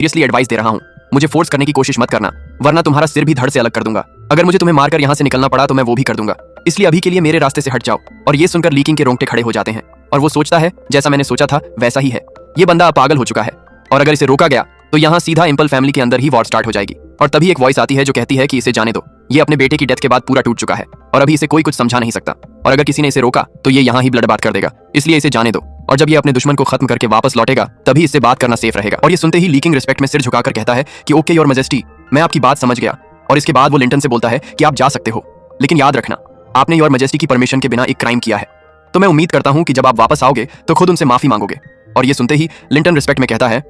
Seriously advice दे रहा हूँ, मुझे फोर्स करने की कोशिश मत करना, वरना तुम्हारा सिर भी धड़ से अलग कर दूंगा। अगर मुझे तुम्हें मारकर यहाँ से निकलना पड़ा तो मैं वो भी कर दूंगा, इसलिए अभी के लिए मेरे रास्ते से हट जाओ। और ये सुनकर लीकिंग के रोंगटे खड़े हो जाते हैं और वो सोचता है जैसा मैंने सोचा था वैसा ही है, ये बंदा अब पागल हो चुका है और अगर इसे रोका गया तो यहाँ सीधा इम्पल फैमिली के अंदर ही वॉर स्टार्ट हो जाएगी। और तभी एक वॉइस आती है जो कहती है कि इसे जाने दो, ये अपने बेटे की डेथ के बाद पूरा टूट चुका है और अभी इसे कोई कुछ समझा नहीं सकता, और अगर किसी ने इसे रोका तो ये यहाँ ही ब्लड बात कर देगा, इसलिए इसे जाने दो। और जब ये अपने दुश्मन को खत्म करके वापस लौटेगा तभी इससे बात करना सेफ रहेगा। और ये सुनते ही लीकिंग रिस्पेक्ट में सिर झुकाकर कहता है कि ओके योर मैजेस्टी, मैं आपकी बात समझ गया। और इसके बाद वो लिंटन से बोलता है कि आप जा सकते हो, लेकिन याद रखना आपने योर मैजेस्टी की परमिशन के बिना एक क्राइम किया है, तो मैं उम्मीद करता हूँ कि जब आप वापस आओगे तो खुद उनसे माफी मांगोगे। और ये सुनते ही लिंटन रिस्पेक्ट में कहता है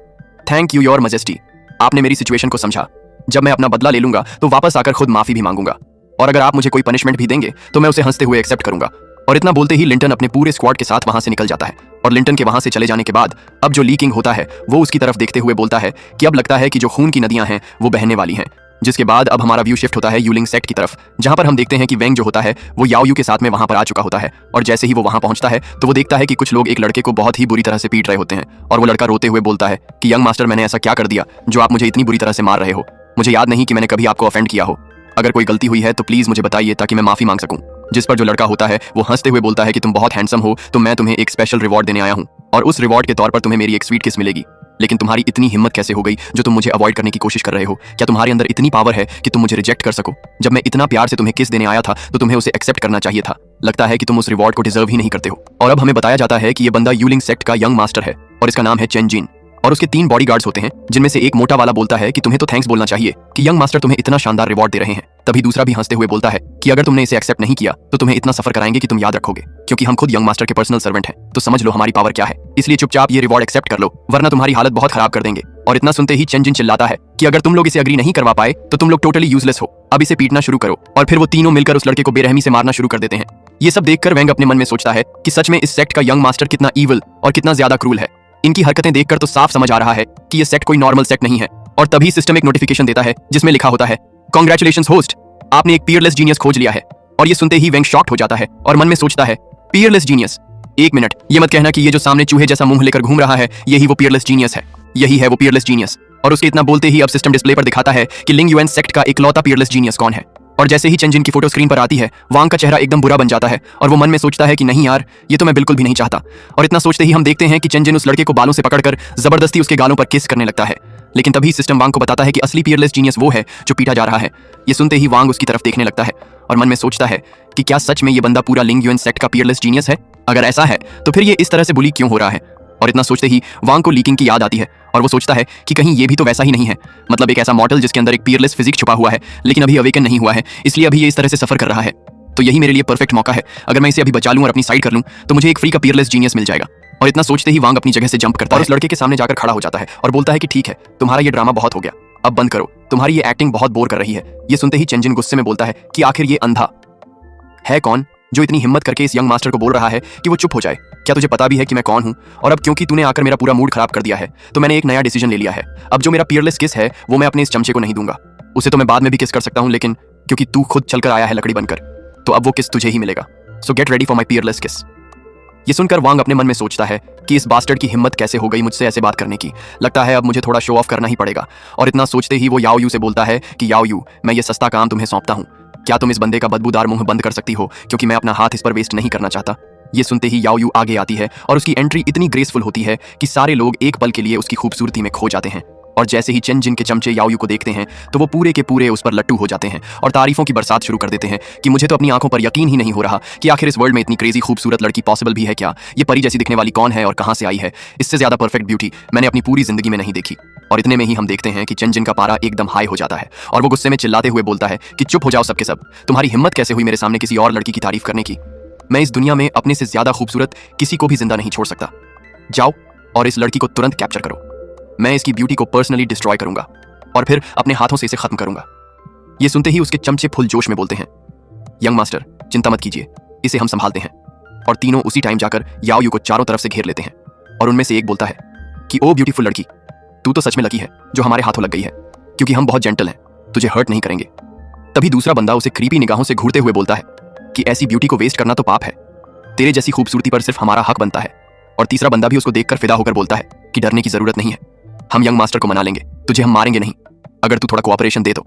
थैंक यू योर मैजेस्टी, आपने मेरी सिचुएशन को समझा, जब मैं अपना बदला ले लूंगा तो वापस आकर खुद माफी भी मांगूंगा, और अगर आप मुझे कोई पनिशमेंट भी देंगे तो मैं उसे हंसते हुए एक्सेप्ट करूंगा। और इतना बोलते ही लिंटन अपने पूरे स्क्वाड के साथ वहां से निकल जाता है। और लिंटन के वहां से चले जाने के बाद अब जो लीकिंग होता है वो उसकी तरफ देखते हुए बोलता है कि अब लगता है कि जो खून की नदियां हैं वो बहने वाली हैं। जिसके बाद अब हमारा व्यू शिफ्ट होता है यूलिंग सेक्ट की तरफ, जहां पर हम देखते हैं कि वेंग जो होता है वो याओयू के साथ में वहां पर आ चुका होता है। और जैसे ही वो वहां पहुंचता है तो वो देखता है कि कुछ लोग एक लड़के को बहुत ही बुरी तरह से पीट रहे होते हैं, और वो लड़का रोते हुए बोलता है कि यंग मास्टर, मैंने ऐसा क्या कर दिया जो आप मुझे इतनी बुरी तरह से मार रहे हो? मुझे याद नहीं कि मैंने कभी आपको ऑफेंड किया हो, अगर कोई गलती हुई है तो प्लीज मुझे बताइए ताकि मैं माफी मांग सकूं। जिस पर जो लड़का होता है वो हंसते हुए बोलता है कि तुम बहुत हैंडसम हो, तो मैं तुम्हें एक स्पेशल रिवॉर्ड देने आया हूं, और उस रिवॉर्ड के तौर पर तुम्हें मेरी एक स्वीट किस मिलेगी। लेकिन तुम्हारी इतनी हिम्मत कैसे हो गई जो तुम मुझे अवॉइड करने की कोशिश कर रहे हो? क्या तुम्हारे अंदर इतनी पावर है कि तुम मुझे रिजेक्ट कर सको? जब मैं इतना प्यार से तुम्हें किस देने आया था तो तुम्हें उसे एक्सेप्ट करना चाहिए था। लगता है कि तुम उस रिवॉर्ड को डिजर्व ही नहीं करते हो। और अब हमें बताया जाता है कि ये बंदा यूलिंग सेक्ट का यंग मास्टर है और इसका नाम है चेन जिन, और उसके 3 बॉडीगार्ड्स होते हैं, जिनमें से एक मोटा वाला बोलता है कि तुम्हें तो थैंक्स बोलना चाहिए कि यंग मास्टर तुम्हें इतना शानदार रिवॉर्ड दे रहे हैं। तभी दूसरा भी हंसते हुए बोलता है कि अगर तुमने इसे एक्सेप्ट नहीं किया तो तुम्हें इतना सफर कराएंगे कि तुम याद रखोगे, क्योंकि हम खुद यंग मास्टर के पर्सनल सर्वेंट हैं, तो समझ लो हमारी पावर क्या है, इसलिए चुपचाप ये रिवॉर्ड एक्सेप्ट कर लो वरना तुम्हारी हालत बहुत खराब कर देंगे। और इतना सुनते ही चेन जिन चिल्लाता है कि अगर तुम लोग इसे अग्री नहीं करवा पाए तो तुम लोग टोटली यूजलेस हो, अब इसे पीटना शुरू करो। और फिर वो तीनों मिलकर उस लड़के को बेरहमी से मारना शुरू कर देते हैं। ये सब देखकर वेंग अपने मन में सोचता है कि सच में इस सेक्ट का यंग मास्टर कितना ईविल और कितना ज्यादा क्रूल है। इनकी हरकतें देखकर तो साफ समझ आ रहा है कि ये सेक्ट कोई नॉर्मल सेक्ट नहीं है। और तभी सिस्टम एक नोटिफिकेशन देता है जिसमें लिखा होता है कांग्रेचुलेशंस होस्ट, आपने एक पीयरलेस जीनियस खोज लिया है। और ये सुनते ही वेंग शॉक्ड हो जाता है और मन में सोचता है पीयरलेस जीनियस? एक मिनट, ये मत कहना कि ये जो सामने चूहे जैसा मुंह लेकर घूम रहा है यही वो पीयरलेस जीनियस है? यही है वो पीयरलेस जीनियस। और उसके इतना बोलते ही अब सिस्टम डिस्प्ले पर दिखाता है कि लिंग यूएन सेक्ट का इकलौता पीयरलेस जीनियस कौन है। और जैसे ही चेन जिन की फोटो स्क्रीन पर आती है वांग का चेहरा एकदम बुरा बन जाता है और वो मन में सोचता है कि नहीं यार, ये तो मैं बिल्कुल भी नहीं चाहता। और इतना सोचते ही हम देखते हैं कि चेन जिन उस लड़के को बालों से पकड़कर जबरदस्ती उसके गालों पर किस करने लगता है। लेकिन तभी सिस्टम वांग को बताता है कि असली पीयरलेस जीनियस वो है जो पीटा जा रहा है। ये सुनते ही वांग उसकी तरफ देखने लगता है और मन में सोचता है कि क्या सच में ये बंदा पूरा लिंग यूएन सेक्ट का पीयरलेस जीनियस है? अगर ऐसा है तो फिर ये इस तरह से बुली क्यों हो रहा है? और इतना सोचते ही वांग को लीकिंग की याद आती है और वो सोचता है कि कहीं ये भी तो वैसा ही नहीं है, मतलब एक ऐसा मॉडल जिसके अंदर एक पीयरलेस फिजिक छुपा हुआ है लेकिन अभी अवेकन नहीं हुआ है, इसलिए अभी ये इस तरह से सफर कर रहा है। तो यही मेरे लिए परफेक्ट मौका है, अगर मैं इसे अभी बचा लूं और अपनी साइड कर लूं तो मुझे एक फ्री का पीयरलेस जीनियस मिल जाएगा। और इतना सोचते ही वांग अपनी जगह से जंप करता है और उस लड़के के सामने जाकर खड़ा हो जाता है और बोलता है कि ठीक है, तुम्हारा ये ड्रामा बहुत हो गया, अब बंद करो, तुम्हारी ये एक्टिंग बहुत बोर कर रही है। ये सुनते ही चेन जिन गुस्से में बोलता है कि आखिर ये अंधा है कौन जो इतनी हिम्मत करके इस यंग मास्टर को बोल रहा है कि वो चुप हो जाए? क्या तुझे पता भी है कि मैं कौन हूं? और अब क्योंकि तूने आकर मेरा पूरा मूड खराब कर दिया है तो मैंने एक नया डिसीजन ले लिया है। अब जो मेरा पीयरलेस किस है वो मैं अपने इस चमचे को नहीं दूंगा, उसे तो मैं बाद में भी किस कर सकता हूं, लेकिन क्योंकि तू खुद चलकर आया है लकड़ी बनकर तो अब वो किस तुझे ही मिलेगा। सो get ready for my peerless किस। ये सुनकर वांग अपने मन में सोचता है कि इस बास्टर्ड की हिम्मत कैसे हो गई मुझसे ऐसे बात करने की, लगता है अब मुझे थोड़ा शो ऑफ करना ही पड़ेगा। और इतना सोचते ही वो याओयू से बोलता है कि याओयू, मैं ये सस्ता काम तुम्हें सौंपता हूँ, क्या तुम इस बंदे का बदबूदार मुंह बंद कर सकती हो, क्योंकि मैं अपना हाथ इस पर वेस्ट नहीं करना चाहता। ये सुनते ही याओयू आगे आती है और उसकी एंट्री इतनी ग्रेसफुल होती है कि सारे लोग एक पल के लिए उसकी खूबसूरती में खो जाते हैं। और जैसे ही चेन जिन के चमचे याओयू को देखते हैं तो वो पूरे के पूरे उस पर लट्टू हो जाते हैं और तारीफों की बरसात शुरू कर देते हैं कि मुझे तो अपनी आंखों पर यकीन ही नहीं हो रहा कि आखिर इस वर्ल्ड में इतनी क्रेजी खूबसूरत लड़की पॉसिबल भी है क्या? ये परी जैसी दिखने वाली कौन है और कहां से आई है? इससे ज्यादा परफेक्ट ब्यूटी मैंने अपनी पूरी जिंदगी में नहीं देखी। और इतने में ही हम देखते हैं कि चेन जिन का पारा एकदम हाई हो जाता है और वो गुस्से में चिल्लाते हुए बोलता है कि चुप हो जाओ सबके सब, तुम्हारी हिम्मत कैसे हुई मेरे सामने किसी और लड़की की तारीफ करने की? मैं इस दुनिया में अपने से ज्यादा खूबसूरत किसी को भी जिंदा नहीं छोड़ सकता। जाओ और इस लड़की को तुरंत कैप्चर करो, मैं इसकी ब्यूटी को पर्सनली डिस्ट्रॉय करूंगा और फिर अपने हाथों से इसे खत्म करूंगा। ये सुनते ही उसके चमचे फुल जोश में बोलते हैं यंग मास्टर चिंता मत कीजिए, इसे हम संभालते हैं। और तीनों उसी टाइम जाकर याओयू को चारों तरफ से घेर लेते हैं और उनमें से एक बोलता है कि ओ ब्यूटीफुल लड़की, तू तो सच में लकी है जो हमारे हाथों लग गई है, क्योंकि हम बहुत जेंटल हैं, तुझे हर्ट नहीं करेंगे। तभी दूसरा बंदा उसे क्रीपी निगाहों से घूरते हुए बोलता है कि ऐसी ब्यूटी को वेस्ट करना तो पाप है, तेरे जैसी खूबसूरती पर सिर्फ हमारा हक बनता है। और तीसरा बंदा भी उसको देखकर फिदा होकर बोलता है कि डरने की जरूरत नहीं है, हम यंग मास्टर को मना लेंगे, तुझे हम मारेंगे नहीं अगर तू थोड़ा कोऑपरेशन दे तो।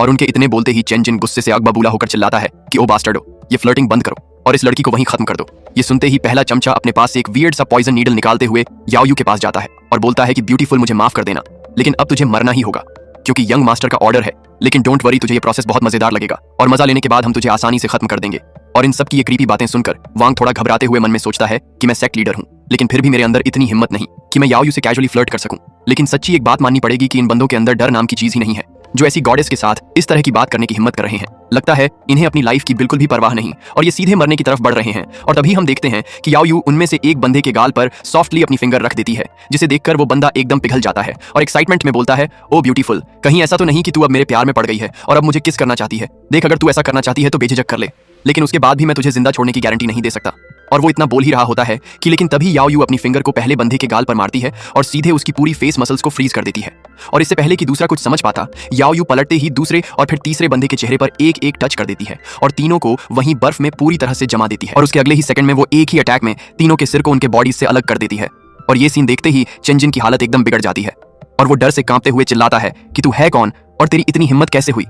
और उनके इतने बोलते ही चेन जिन गुस्से से आग बबूला होकर चिल्लाता है कि ओ बास्टर्डो, ये फ्लर्टिंग बंद करो और इस लड़की को वहीं खत्म कर दो। ये सुनते ही पहला चमचा अपने पास से एक वियर्ड सा पॉइजन नीडल निकालते हुए याओयू के पास जाता है और बोलता है कि ब्यूटीफुल, मुझे माफ कर देना, लेकिन अब तुझे मरना ही होगा क्योंकि यंग मास्टर का ऑर्डर है। लेकिन डोंट वरी, तुझे ये प्रोसेस बहुत मजेदार लगेगा और मजा लेने के बाद हम तुझे आसानी से खत्म कर देंगे। और इन सब की ये क्रीपी बातें सुनकर वांग थोड़ा घबराते हुए मन में सोचता है कि मैं सेक्ट लीडर हूं, लेकिन फिर भी मेरे अंदर इतनी हिम्मत नहीं कि मैं याओयू से कैजुअली फ्लर्ट कर सकूं। लेकिन सच्ची एक बात माननी पड़ेगी कि इन बंदों के अंदर डर नाम की चीज ही नहीं है जो ऐसी गॉडेस के साथ इस तरह की बात करने की हिम्मत कर रहे हैं। लगता है इन्हें अपनी लाइफ की बिल्कुल भी परवाह नहीं और ये सीधे मरने की तरफ बढ़ रहे हैं। और तभी हम देखते हैं कि याओयू उनमें से एक बंदे के गाल पर सॉफ्टली अपनी फिंगर रख देती है, जिसे देखकर वो बंदा एकदम पिघल जाता है और एक्साइटमेंट में बोलता है, ओ ब्यूटीफुल, कहीं ऐसा तो नहीं कि तू अब मेरे प्यार में पड़ गई है और अब मुझे किस करना चाहती है। देख, अगर तू ऐसा करना चाहती है तो बेझिझक कर ले, लेकिन उसके बाद भी मैं तुझे जिंदा छोड़ने की गारंटी नहीं दे सकता। और वो इतना बोल ही रहा होता है कि लेकिन तभी याओयू अपनी फिंगर को पहले बंदे के गाल पर मारती है और सीधे उसकी पूरी फेस मसल्स को फ्रीज कर देती है। और इससे पहले कि दूसरा कुछ समझ पाता, याओयू पलटते ही दूसरे और फिर तीसरे बंदे के चेहरे पर एक एक टच कर देती है और तीनों को वहीं बर्फ में पूरी तरह से जमा देती है। और उसके अगले ही सेकंड में वो एक ही अटैक में तीनों के सिर को उनके बॉडी से अलग कर देती है। और ये सीन देखते ही चेंजिन की हालत एकदम बिगड़ जाती है और वो डर से कांपते हुए चिल्लाता है कि तू है कौन और तेरी इतनी हिम्मत कैसे हुई?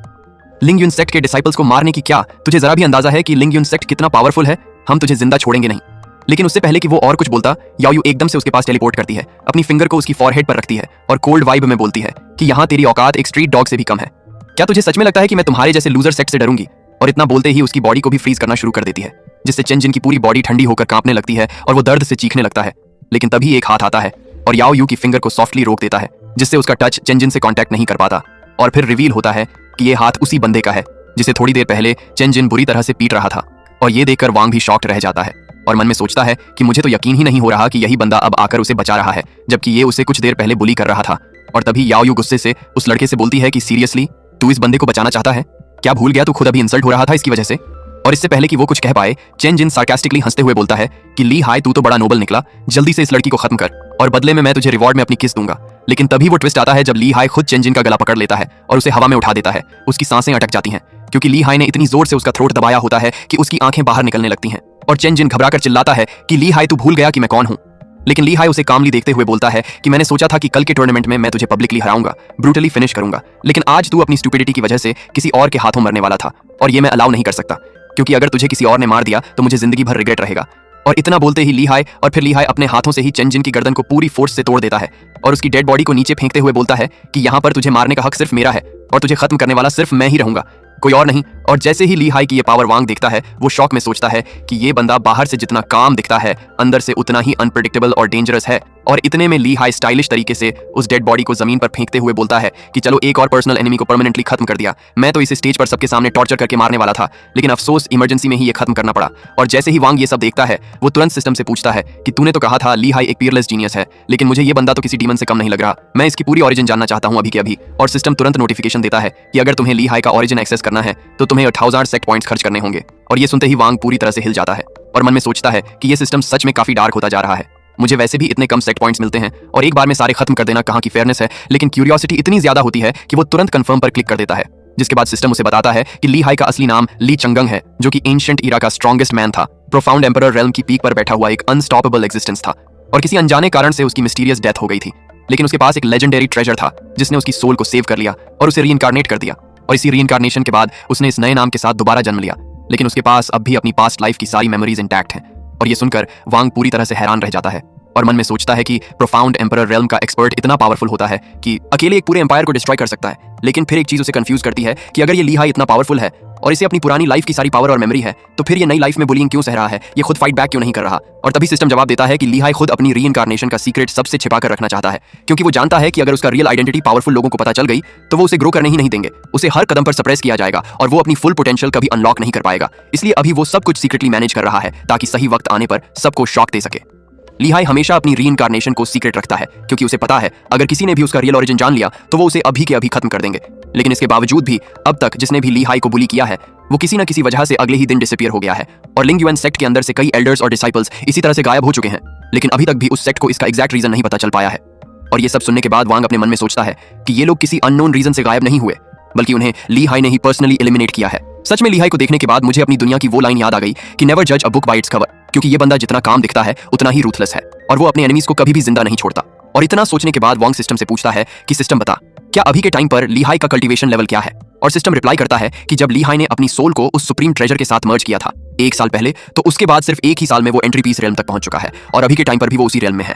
लिंग युन सेक्ट के डिसाइपल्स को मारने की क्या तुझे जरा भी अंदाजा है कि लिंग युन सेक्ट कितना पावरफुल है? हम तुझे जिंदा छोड़ेंगे नहीं। लेकिन उससे पहले कि वो और कुछ बोलता, याओयू एकदम से उसके पास टेलीपोर्ट करती है, अपनी फिंगर को उसकी फॉरहेड पर रखती है और कोल्ड वाइब में बोलती है कि यहाँ तेरी औकात एक स्ट्रीट डॉग से भी कम है। क्या तुझे सच में लगता है कि मैं तुम्हारे जैसे लूजर सेक्ट से डरूंगी? और इतना बोलते ही उसकी बॉडी को भी फ्रीज करना शुरू कर देती है, जिससे चेंजिन की पूरी बॉडी ठंडी होकर कांपने लगती है और वो दर्द से चीखने लगता है। लेकिन तभी एक हाथ आता है और याओयू की फिंगर को सॉफ्टली रोक देता है, जिससे उसका टच चेंजिन से कांटेक्ट नहीं कर पाता। और फिर रिवील होता है कि ये हाथ उसी बंदे का है जिसे थोड़ी देर पहले चेंजिन बुरी तरह से पीट रहा था। और ये देखकर वांग भी शॉक्ड रह जाता है और मन में सोचता है कि मुझे तो यकीन ही नहीं हो रहा कि यही बंदा अब आकर उसे बचा रहा है, जबकि ये उसे कुछ देर पहले बुली कर रहा था। और तभी याओयू गुस्से से उस लड़के से बोलती है कि सीरियसली तू इस बंदे को बचाना चाहता है? क्या भूल गया तू खुद अभी इंसल्ट हो रहा था इसकी वजह से? और इससे पहले कि वो कुछ कह पाए, चेन जिन सार्कास्टिकली हंसते हुए बोलता है कि ली हाय, तू तो बड़ा नोबल निकला, जल्दी से इस लड़की को खत्म कर और बदले में मैं तुझे रिवॉर्ड में अपनी किस दूंगा। लेकिन तभी वो ट्विस्ट आता है जब ली हाय खुद चेन जिन का गला पकड़ लेता है और उसे हवा में उठा देता है। उसकी सांसें अटक जाती हैं क्योंकि ली हाय ने इतनी जोर से उसका थ्रोट दबाया होता है कि उसकी आंखें बाहर निकलने लगती हैं। और चेन जिन घबराकर चिल्लाता है कि ली हाय, तू भूल गया कि मैं कौन हूं? लेकिन ली हाय उसे कामली देखते हुए बोलता है कि मैंने सोचा था कि कल के टूर्नामेंट में मैं तुझे पब्लिकली हराऊंगा, ब्रूटली फिनिश करूंगा, लेकिन आज तू अपनी स्टूपिडिटी की वजह से किसी और के हाथों मरने वाला था और ये मैं अलाउ नहीं कर सकता, क्योंकि अगर तुझे किसी और ने मार दिया तो मुझे जिंदगी भर रिग्रेट रहेगा। और इतना बोलते ही ली हाय और फिर ली हाय अपने हाथों से ही चेन जिन की गर्दन को पूरी फोर्स से तोड़ देता है और उसकी डेड बॉडी को नीचे फेंकते हुए बोलता है कि यहाँ पर तुझे मारने का हक सिर्फ मेरा है और तुझे खत्म करने वाला सिर्फ मैं ही रहूंगा, कोई और नहीं। और जैसे ही ली हाय की ये पावर वांग देखता है, वो शॉक में सोचता है कि ये बंदा बाहर से जितना काम दिखता है, अंदर से उतना ही अनप्रेडिक्टेबल और डेंजरस है। और इतने में ली हाय स्टाइलिश तरीके से उस डेड बॉडी को जमीन पर फेंकते हुए बोलता है कि चलो एक और पर्सनल एनिमी को परमानेंटली खत्म कर दिया। मैं तो इसे स्टेज पर सबके सामने टॉर्चर करके मारने वाला था, लेकिन अफसोस इमरजेंसी में ही ये खत्म करना पड़ा। और जैसे ही वांग ये सब देखता है, वो तुरंत सिस्टम से पूछता है कि तूने तो कहा था ली हाय एक पीयरलेस जीनियस है, लेकिन मुझे ये बंदा तो किसी डीमन से कम नहीं लग रहा, मैं इसकी पूरी ओरिजिन जानना चाहता हूं अभी के अभी। और सिस्टम तुरंत नोटिफिकेशन देता है कि अगर तुम्हें ली हाय का ओरिजिन एक्सेस करना है तो तुम्हें 8000 सेक्ट पॉइंट्स खर्च करने होंगे। और ये सुनते ही वांग पूरी तरह से हिल जाता है और मन में सोचता है कि ये सिस्टम सच में काफी डार्क होता जा रहा है। मुझे वैसे भी इतने कम सेट पॉइंट्स मिलते हैं और एक बार में सारे खत्म कर देना कहाँ की फेयरनेस है, लेकिन क्यूरियोसिटी इतनी ज्यादा होती है कि वो तुरंत कंफर्म पर क्लिक कर देता है, जिसके बाद सिस्टम उसे बताता है कि ली हाय का असली नाम ली चंगंग है, जो कि एंशिएंट ईरा का स्ट्रॉन्गेस्ट मैन था, प्रोफाउंड एम्परर रेल्म की पीक पर बैठा हुआ एक अनस्टॉपेबल एग्जिस्टेंस था। और किसी अनजाने कारण से उसकी मिस्टीरियस डेथ हो गई थी, लेकिन उसके पास एक लेजेंडरी ट्रेजर था जिसने उसकी सोल को सेव कर लिया और उसे रीइंकारनेट कर दिया। और इसी रीइंकारनेशन के बाद उसने इस नए नाम के साथ दोबारा जन्म लिया, लेकिन उसके पास अब भी अपनी पास्ट लाइफ की सारी मेमोरीज इंटैक्ट हैं। और ये सुनकर वांग पूरी तरह से हैरान रह जाता है और मन में सोचता है कि प्रोफाउंड एम्परर रेल्म का एक्सपर्ट इतना पावरफुल होता है कि अकेले एक पूरे एम्पायर को डिस्ट्रॉय कर सकता है। लेकिन फिर एक चीज उसे कंफ्यूज करती है कि अगर ये ली हाय इतना पावरफुल है और इसे अपनी पुरानी लाइफ की सारी पावर और मेमोरी है, तो फिर ये नई लाइफ में बुलिंग क्यों सह रहा है, ये खुद फाइट बैक क्यों नहीं कर रहा। और तभी सिस्टम जवाब देता है कि ली हाय खुद अपनी रीइंकारनेशन का सीक्रेट सबसे छिपा कर रखना चाहता है, क्योंकि वो जानता है कि अगर उसका रियल आइडेंटिटी पावरफुल लोगों को पता चल गई तो वो उसे ग्रो करने ही नहीं देंगे, उसे हर कदम पर सप्रेस किया जाएगा और वो अपनी फुल पोटेंशियल कभी अनलॉक नहीं कर पाएगा। इसलिए अभी वो सब कुछ सीक्रेटली मैनेज कर रहा है ताकि सही वक्त आने पर सबको शॉक दे सके। ली हाय हमेशा अपनी रीइंकारनेशन को सीक्रेट रखता है, क्योंकि उसे पता है अगर किसी ने भी उसका रियल ओरिजिन जान लिया तो वो उसे अभी के अभी खत्म कर देंगे। लेकिन इसके बावजूद भी अब तक जिसने भी ली हाय को बुली किया है, वो किसी न किसी वजह से अगले ही दिन डिसअपीयर हो गया है। और लिंग युएन सेक्ट के अंदर से कई एल्डर्स और डिसाइपल्स इसी तरह से गायब हो चुके हैं, लेकिन अभी तक भी उस सेक्ट को इसका एग्जैक्ट रीजन नहीं पता चल पाया है। और ये सब सुनने के बाद वांग अपने मन में सोचता है कि ये लोग किसी अननोन रीजन से गायब नहीं हुए, बल्कि उन्हें ली हाय ने ही पर्सनली एलिमिनेट किया है। सच में ली हाय को देखने के बाद मुझे अपनी दुनिया की वो लाइन याद आ गई कि नेवर जज a book by its cover, क्योंकि ये बंदा जितना काम दिखता है उतना ही रूथलेस है और वो अपने एनिमीज को कभी भी जिंदा नहीं छोड़ता। और इतना सोचने के बाद वांग सिस्टम से पूछता है कि सिस्टम बता, क्या अभी के टाइम पर ली हाई का कल्टीवेशन लेवल क्या है? और सिस्टम रिप्लाई करता है कि जब ली हाई ने अपनी सोल को उस सुप्रीम ट्रेजर के साथ मर्ज किया था 1 साल पहले, तो उसके बाद सिर्फ 1 ही साल में वो एंट्री पीस रेल्म तक पहुंच चुका है और अभी के टाइम पर भी वो उसी रेल्म में है।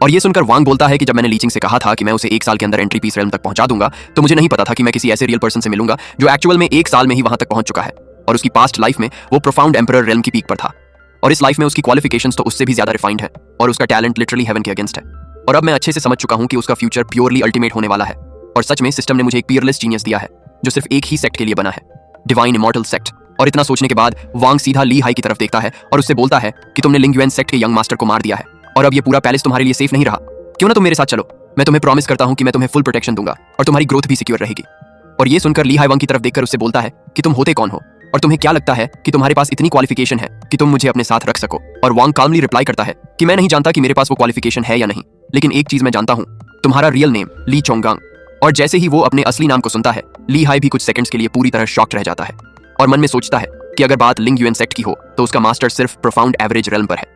और ये सुनकर वांग बोलता है कि जब मैंने लीचिंग से कहा था कि मैं उसे 1 साल के अंदर एंट्री पीस रेल्म तक पहुंचा दूंगा, तो मुझे नहीं पता था कि मैं किसी ऐसे रियल पर्सन से मिलूंगा जो एक्चुअल में 1 साल में ही वहां तक पहुंच चुका है और उसकी पास्ट लाइफ में वो प्रोफाउंड एम्परर रेल्म की पीक पर था और इस लाइफ में उसकी क्वालिफिकेशंस तो उससे भी ज्यादा रिफाइंड है और उसका टैलेंट लिटरली हेवन के अगेंस्ट है। और अब मैं अच्छे से समझ चुका हूं कि उसका फ्यूचर प्योरली अल्टीमेट होने वाला है। और सच में सिस्टम ने मुझे एक पीयरलेस जीनियस दिया है जो सिर्फ एक ही सेक्ट के लिए बना है, डिवाइन इमॉर्टल सेक्ट। और इतना सोचने के बाद वांग सीधा ली हाई की तरफ देखता है और उससे बोलता है कि तुमने लिंग युएन सेक्ट के यंग मास्टर को मार दिया है और अब ये पूरा पैलेस तुम्हारे लिए सेफ नहीं रहा। क्यों ना तुम मेरे साथ चलो, मैं तुम्हें प्रॉमिस करता हूं कि मैं तुम्हें फुल प्रोटेक्शन दूंगा और तुम्हारी ग्रोथ भी सिक्योर रहेगी। और ये सुनकर ली हाई वांग की तरफ देखकर उससे बोलता है कि तुम होते कौन हो और तुम्हें क्या लगता है कि तुम्हारे पास इतनी क्वालिफिकेशन है कि तुम मुझे अपने साथ रख सको? और वांग काल्मली रिप्लाई करता है कि मैं नहीं जानता कि मेरे पास वो क्वालिफिकेशन है या नहीं, लेकिन एक चीज मैं जानता हूं, तुम्हारा रियल नेम ली चोंगांग। और जैसे ही वो अपने असली नाम को सुनता है, ली हाई भी कुछ सेकंड्स के लिए पूरी तरह शॉक्ड रह जाता है और मन में सोचता है कि अगर बात लिंग युएन सेक्ट की हो तो उसका मास्टर सिर्फ प्रोफाउंड एवरेज रेल्म पर है,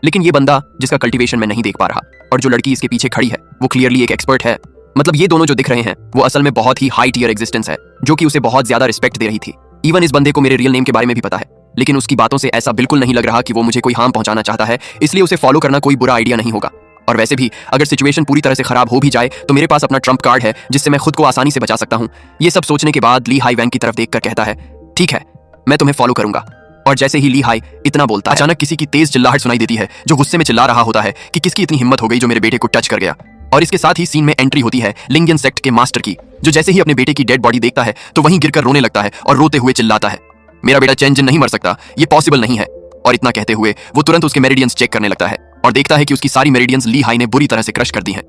लेकिन ये बंदा जिसका कल्टीवेशन मैं नहीं देख पा रहा और जो लड़की इसके पीछे खड़ी है वो क्लियरली एक एक्सपर्ट है। मतलब ये दोनों जो दिख रहे हैं वो असल में बहुत ही हाई टियर एग्जिस्टेंस है जो कि उसे बहुत ज्यादा रिस्पेक्ट दे रही थी। इवन इस बंदे को मेरे रियल नेम के बारे में भी पता है, लेकिन उसकी बातों से ऐसा बिल्कुल नहीं लग रहा कि वो मुझे कोई हार्म पहुंचाना चाहता है, इसलिए उसे फॉलो करना कोई बुरा आइडिया नहीं होगा। और वैसे भी अगर सिचुएशन पूरी तरह से खराब हो भी जाए तो मेरे पास अपना ट्रम्प कार्ड है जिससे मैं खुद को आसानी से बचा सकता हूं। ये सब सोचने के बाद ली हाई वैंग की तरफ देखकर कहता है, ठीक है, मैं तुम्हें फॉलो करूंगा। और जैसे ही ली हाई इतना बोलता है, अचानक किसी की तेज चिल्लाहट सुनाई देती है जो गुस्से में चिल्ला रहा होता है कि किसकी इतनी हिम्मत हो गई जो मेरे बेटे को टच कर गया। और इसके साथ ही सीन में एंट्री होती है लिंगियन सेक्ट के मास्टर की, जो जैसे ही अपने बेटे की डेड बॉडी देखता है तो वहीं गिरकर रोने लगता है और रोते हुए चिल्लाता है, मेरा बेटा चेंजिन नहीं मर सकता, ये पॉसिबल नहीं है। और इतना कहते हुए वो तुरंत उसके मेरिडियंस चेक करने लगता है और देखता है कि उसकी सारी मेरिडियंस ली हाई ने बुरी तरह से क्रश कर दी हैं।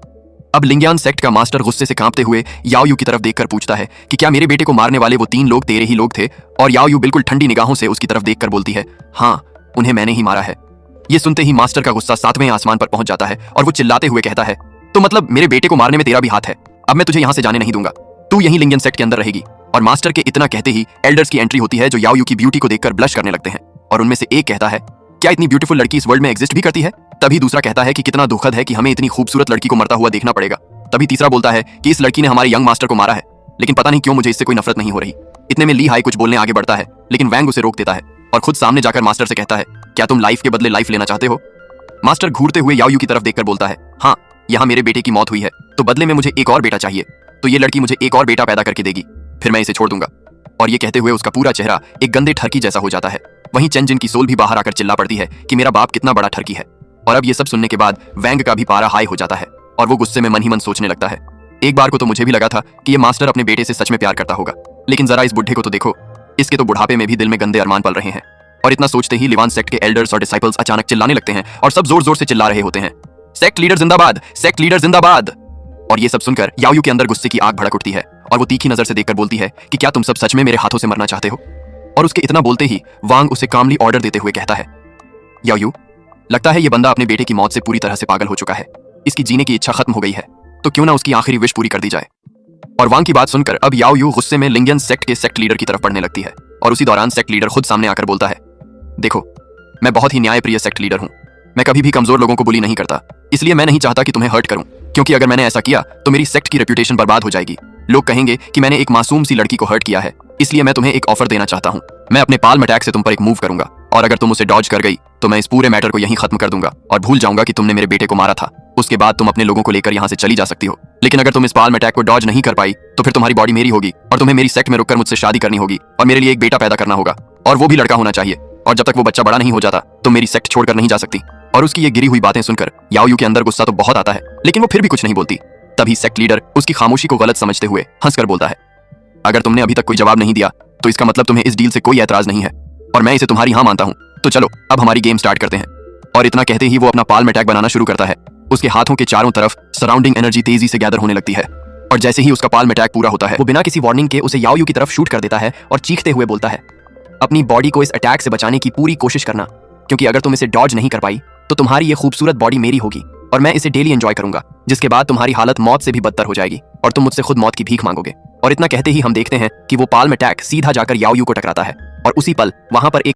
अब लिंगियन सेक्ट का मास्टर गुस्से से कांपते हुए याओ यू की तरफ देखकर पूछता है कि क्या मेरे बेटे को मारने वाले वो 3 लोग तेरे ही लोग थे? और याओ यू बिल्कुल ठंडी निगाहों से उसकी तरफ देखकर बोलती है, हाँ, उन्हें मैंने ही मारा है। ये सुनते ही मास्टर का गुस्सा 7वें आसमान पर पहुंच जाता है और वो चिल्लाते हुए कहता है, तो मतलब मेरे बेटे को मारने में तेरा भी हाथ है? अब मैं तुझे यहाँ से जाने नहीं दूंगा, तू यहीं लिंगियन सेक्ट के अंदर रहेगी। और मास्टर के इतना कहते ही एल्डर्स की एंट्री होती है जो याओ यू की ब्यूटी को देखकर ब्लश करने लगते हैं और उनमें से एक कहता है, क्या इतनी ब्यूटीफुल लड़की इस वर्ल्ड में एग्जिस्ट भी करती है? तभी दूसरा कहता है कि कितना दुखद है कि हमें इतनी खूबसूरत लड़की को मरता हुआ देखना पड़ेगा। तभी तीसरा बोलता है कि इस लड़की ने हमारे यंग मास्टर को मारा है, लेकिन पता नहीं क्यों मुझे इससे कोई नफरत नहीं हो रही। इतने में ली हाई कुछ बोलने आगे बढ़ता है, लेकिन वैंग उसे रोक देता है और खुद सामने जाकर मास्टर से कहता है, क्या तुम लाइफ के बदले लाइफ लेना चाहते हो? मास्टर घूरते हुए याओ यू की तरफ देखकर बोलता है, हाँ, यहाँ मेरे बेटे की मौत हुई है तो बदले में मुझे एक और बेटा चाहिए, तो ये लड़की मुझे एक और बेटा पैदा करके देगी, फिर मैं इसे छोड़ दूंगा। और ये कहते हुए उसका पूरा चेहरा एक गंदे ठरकी जैसा हो जाता है। वहीं चेंजिन की सोल भी बाहर आकर चिल्ला पड़ती है कि मेरा बाप कितना बड़ा ठरकी है। और अब ये सब सुनने के बाद वैंग का भी पारा हाई हो जाता है और वो गुस्से में मन ही मन सोचने लगता है, एक बार को तो मुझे भी लगा था कि ये मास्टर अपने बेटे से सच में प्यार करता होगा, लेकिन जरा इस बुढ़े को तो देखो, इसके तो बुढ़ापे में भी दिल में गंदे अरमान पल रहे हैं। और इतना सोचते ही लिवान सेक्ट के एल्डर्स और डिसाइपल्स अचानक चिल्लाने लगते हैं और सब जोर जोर से चिल्ला रहे होते हैं, सेक्ट लीडर जिंदाबाद, सेक्ट लीडर जिंदाबाद। और ये सब सुनकर याओ यू के अंदर गुस्से की आग भड़क उठती है और वो तीखी नजर से देखकर बोलती है कि क्या तुम सब सच में मेरे हाथों से मरना चाहते हो? और उसके इतना बोलते ही वांग उसे कामली ऑर्डर देते हुए कहता है, याओ यू, लगता है ये बंदा अपने बेटे की मौत से पूरी तरह से पागल हो चुका है, इसकी जीने की इच्छा खत्म हो गई है, तो क्यों ना उसकी आखिरी विश पूरी कर दी जाए। और वांग की बात सुनकर अब याओ यू गुस्से में लिंगियन सेक्ट के सेक्ट लीडर की तरफ बढ़ने लगती है और उसी दौरान सेक्ट लीडर खुद सामने आकर बोलता है, देखो, मैं बहुत ही न्यायप्रिय सेक्ट लीडर हूं, मैं कभी भी कमजोर लोगों को बुली नहीं करता, इसलिए मैं नहीं चाहता कि तुम्हें हर्ट करूं, क्योंकि अगर मैंने ऐसा किया तो मेरी सेक्ट की रेप्यूटेशन बर्बाद हो जाएगी। लोग कहेंगे कि मैंने एक मासूम सी लड़की को हर्ट किया है, इसलिए मैं तुम्हें एक ऑफर देना चाहता हूं। मैं अपने पाल्म अटैक से तुम पर एक मूव करूंगा और अगर तुम उसे डॉज कर गई तो मैं इस पूरे मैटर को यहीं खत्म कर दूंगा और भूल जाऊंगा कि तुमने मेरे बेटे को मारा था। उसके बाद तुम अपने लोगों को लेकर यहाँ से चली जा सकती हो, लेकिन अगर तुम इस पाल्म अटैक को डॉज नहीं कर पाई तो फिर तुम्हारी बॉडी मेरी होगी और तुम्हें मेरी सेक्ट में रुककर मुझसे शादी करनी होगी और मेरे लिए एक बेटा पैदा करना होगा और वो भी लड़का होना चाहिए। और जब तक वो बच्चा बड़ा नहीं हो जाता तो मेरी सेक्ट छोड़कर नहीं जा सकती। और उसकी ये गिरी हुई बातें सुनकर याओ यू के अंदर गुस्सा तो बहुत आता है, लेकिन वो फिर भी कुछ नहीं बोलती। तभी सेक्ट लीडर उसकी खामोशी को गलत समझते हुए हंसकर बोलता है, अगर तुमने अभी तक कोई जवाब नहीं दिया तो इसका मतलब तुम्हें इस डील से कोई ऐतराज नहीं है और मैं इसे तुम्हारी हाँ मानता हूं, तो चलो अब हमारी गेम स्टार्ट करते हैं। और इतना कहते ही वो अपना पाल्म अटैक बनाना शुरू करता है। उसके हाथों के चारों तरफ सराउंडिंग एनर्जी तेजी से गैदर होने लगती है और जैसे ही उसका पाल्म अटैक पूरा होता है वो बिना किसी वार्निंग के उसे याओ यू की तरफ शूट कर देता है और चीखते हुए बोलता है, अपनी बॉडी को इस अटैक से बचाने की पूरी कोशिश करना, क्योंकि अगर तुम इसे डॉज नहीं कर पाई तो तुम्हारी ये खूबसूरत बॉडी मेरी होगी और मैं इसे डेली एंजॉय करूंगा, जिसके बाद तुम्हारी हालत मौत से भी बदतर हो जाएगी और तुम मुझसे खुद मौत की भीख मांगोगे। और इतना कहते ही हम देखते हैं कि वो पाल्म अटैक सीधा जाकर याओ यू को टकराता है और उसी पल वहां पर एक